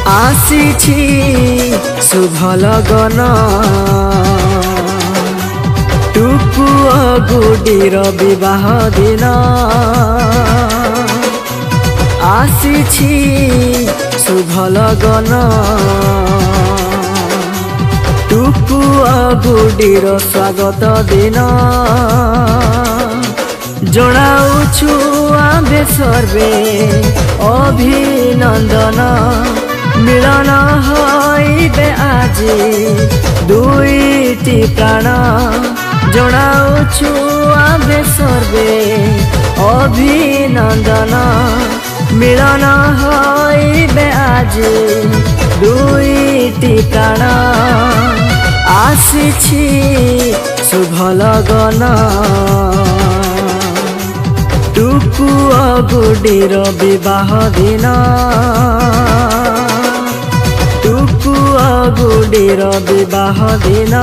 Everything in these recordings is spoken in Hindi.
आसीछि शुभ लगन टुकु गुडीर विवाह दिन आसीछि शुभ लगन टुकु गुडीर स्वागत दिन जणाउछु आम्भे सर्वे अभिनंदन मिलन होइबे आजी दुईटी प्राण जणाउछु आम्भे सर्वे अभिनंदन मिलन होइबे आजी दुईटी प्राण आसीछि शुभ लगन टुकु गुडीर विवाह दिन टुकु गुडीर विवाह दिन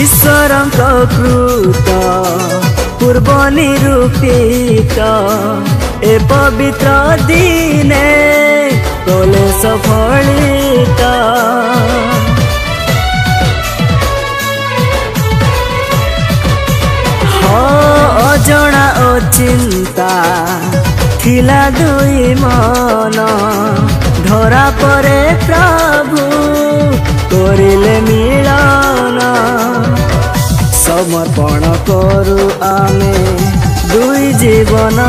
ईश्वर कृत पूर्व निरूपित ए पवित्र दिने कले सफलित अजणा अचिंता थिला दुई मन धरा परे प्रभु करिले मिलन समर्पण करू आमे दुई जीवन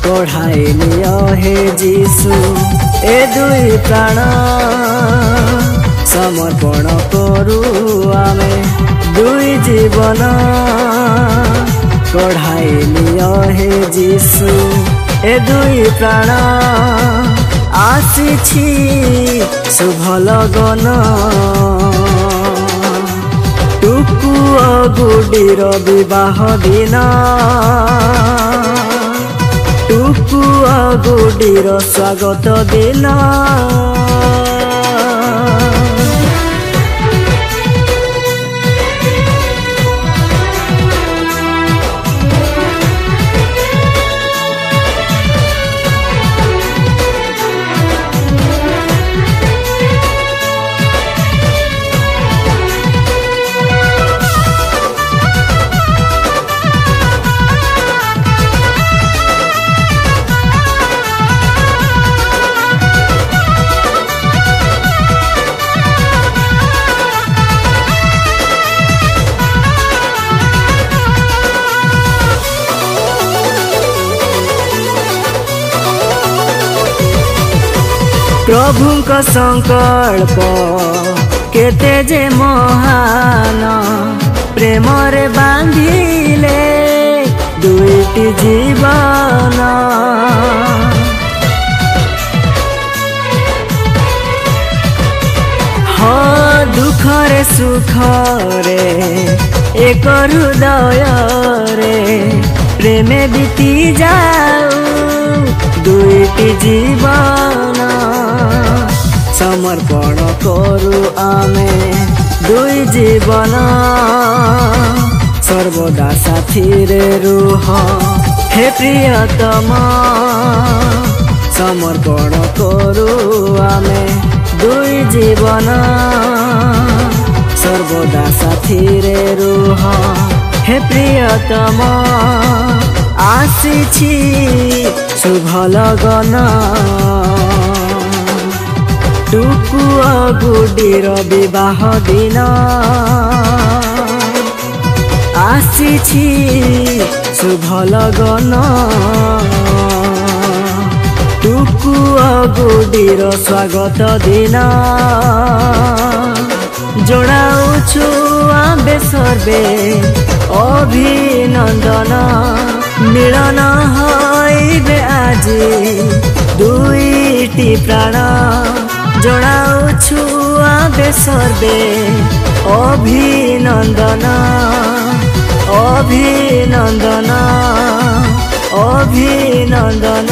कढ़ाई लिया हे जीसु ए दुई प्राण समर्पण करू आमे दुई जीवन कढ़ाई लिया हे जीसु ए दुई प्राण आसीछि शुभ लगन टुकु गुडीर विवाह दिन टुकु गुडीर स्वागत दिन प्रभुंक संकल्प केते जे महान प्रेम रे बांधिले दुईटी जीवन दुख रे सुख रे एक हृदय रे प्रेम बीती जाऊ दुईटी जीवन समर्पण करू आमे दुई जीवन सर्वदा साथी रे रुह हे प्रियतम समर्पण करू आमे दुई जीवन सर्वदा साथी रे रुह हे प्रियतम आसीछि शुभ लगन टुकुआ गुडीर विवाह दिन आसीछि शुभ लगन टुकुआ गुडीर स्वागत दिन जणाउछु आबे सर्वे अभिनंदन मिलन हईबे आजी दुईटी प्राण जणाउछु आबे सर्वे अभिनंदन अभिनंदन अभिनंदन।